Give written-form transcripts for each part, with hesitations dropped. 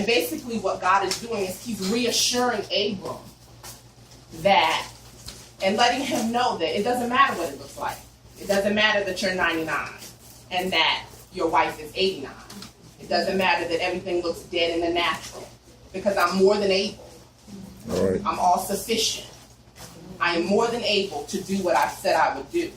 Basically what God is doing is he's reassuring Abram that, and letting him know that it doesn't matter what it looks like. It doesn't matter that you're 99 and that your wife is 89. It doesn't matter that everything looks dead in the natural, because I'm more than able. All right. I'm all sufficient. I am more than able to do what I said I would do.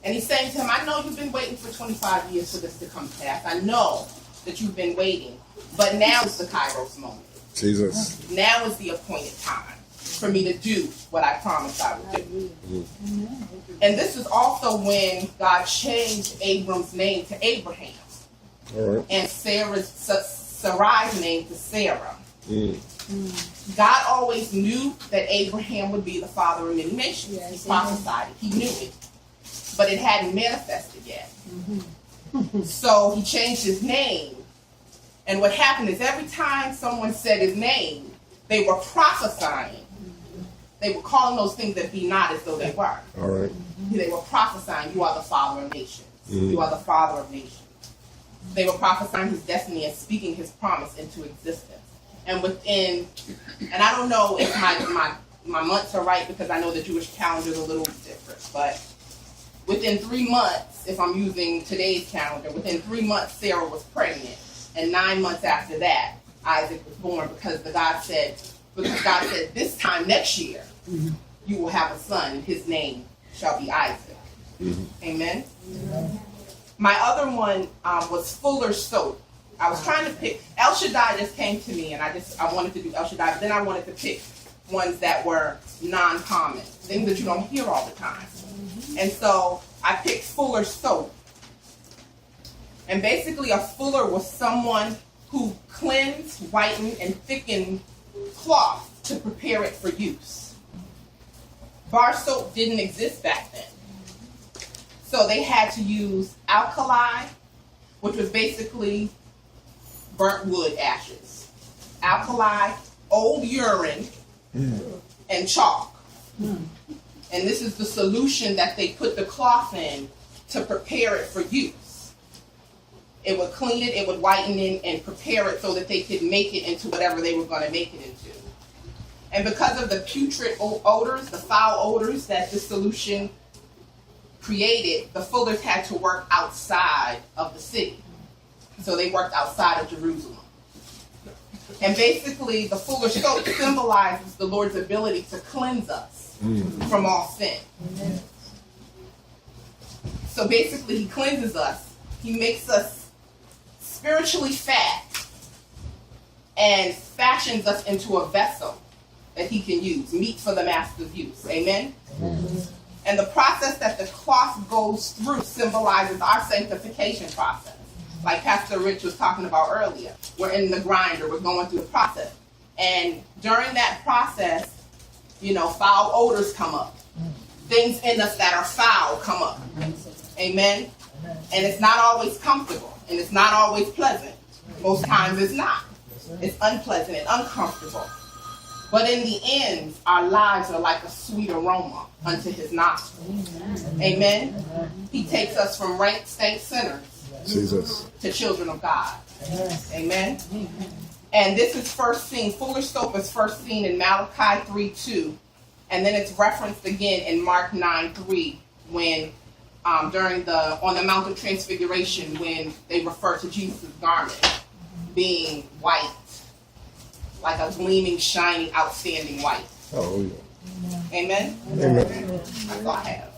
And he's saying to him, I know you've been waiting for 25 years for this to come to pass. I know that you've been waiting, but now is the Kairos moment. Jesus. Now is the appointed time for me to do what I promised I would do. Mm-hmm. And this is also when God changed Abram's name to Abraham. All right. And Sarai's name to Sarah. Mm. God always knew that Abraham would be the father of many nations. He prophesied it. He knew it. But it hadn't manifested yet. Mm-hmm. So he changed his name. And what happened is every time someone said his name, they were prophesying. They were calling those things that be not as though they were. All right. They were prophesying, you are the father of nations. Mm-hmm. You are the father of nations. They were prophesying his destiny and speaking his promise into existence. And within, and I don't know if my months are right, because I know the Jewish calendar is a little different, but within 3 months, if I'm using today's calendar, within 3 months Sarah was pregnant, and 9 months after that Isaac was born, because God said this time next year you will have a son, and his name shall be Isaac. Amen. My other one was Fuller's Soap. I was trying to pick, El Shaddai just came to me, and I wanted to do El Shaddai, but then I wanted to pick ones that were non-common, things that you don't hear all the time. And so I picked Fuller's Soap. And basically a fuller was someone who cleansed, whitened, and thickened cloth to prepare it for use. Bar soap didn't exist back then. So they had to use alkali, which was basically burnt wood ashes. Alkali, old urine, and chalk. And this is the solution that they put the cloth in to prepare it for use. It would clean it, it would whiten it, and prepare it so that they could make it into whatever they were going to make it into. And because of the putrid odors, the foul odors that this solution created, the fullers had to work outside of the city. So they worked outside of Jerusalem. And basically, the fuller's soap symbolizes the Lord's ability to cleanse us from all sin. So basically, he cleanses us. He makes us spiritually fat and fashions us into a vessel that he can use, meat for the master's use. Amen? And the process that the cloth goes through symbolizes our sanctification process. Like Pastor Rich was talking about earlier. We're in the grinder, we're going through the process. And during that process, foul odors come up. Things in us that are foul come up. Amen? And it's not always comfortable, and it's not always pleasant. Most times it's not. It's unpleasant and uncomfortable. But in the end, our lives are like a sweet aroma unto his nostrils. Amen? He takes us from rank stank sinners to children of God. Amen? And this is first seen, Fuller's Soap is first seen in Malachi 3:2, and then it's referenced again in Mark 9:3 when on the Mount of Transfiguration, when they refer to Jesus' garment being white, like a gleaming, shining, outstanding white. Oh, yeah. Amen? Amen. That's all I have.